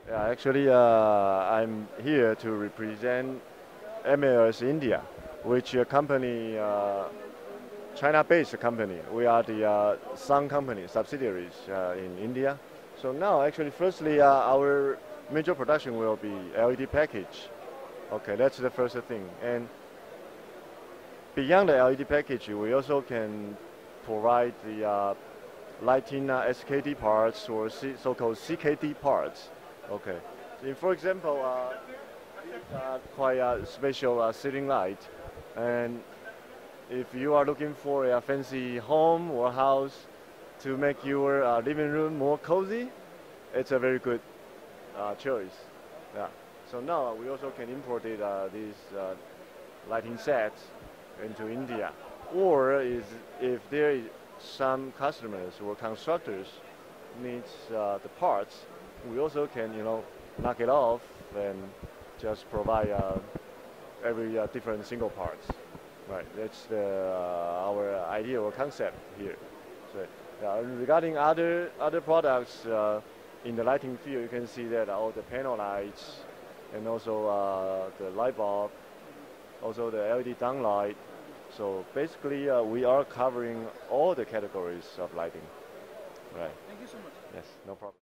Yeah, actually, I'm here to represent MAS India, which a company, China-based company. We are the Sun company subsidiaries in India. So now, actually, firstly, our major production will be LED package. Okay, that's the first thing. And beyond the LED package, we also can provide the lighting SKD parts or so-called CKD parts. Okay. For example, these are quite a special ceiling light, and if you are looking for a fancy home or house to make your living room more cozy, it's a very good choice. Yeah. So now we also can import these lighting sets into India, or if there is some customers or constructors needs the parts, we also can knock it off and just provide every different single parts. Right, that's our idea or concept here. So regarding other products in the lighting field, you can see that all the panel lights and also the light bulb, also the LED downlight. So basically, we are covering all the categories of lighting. Right. Thank you so much. Yes, no problem.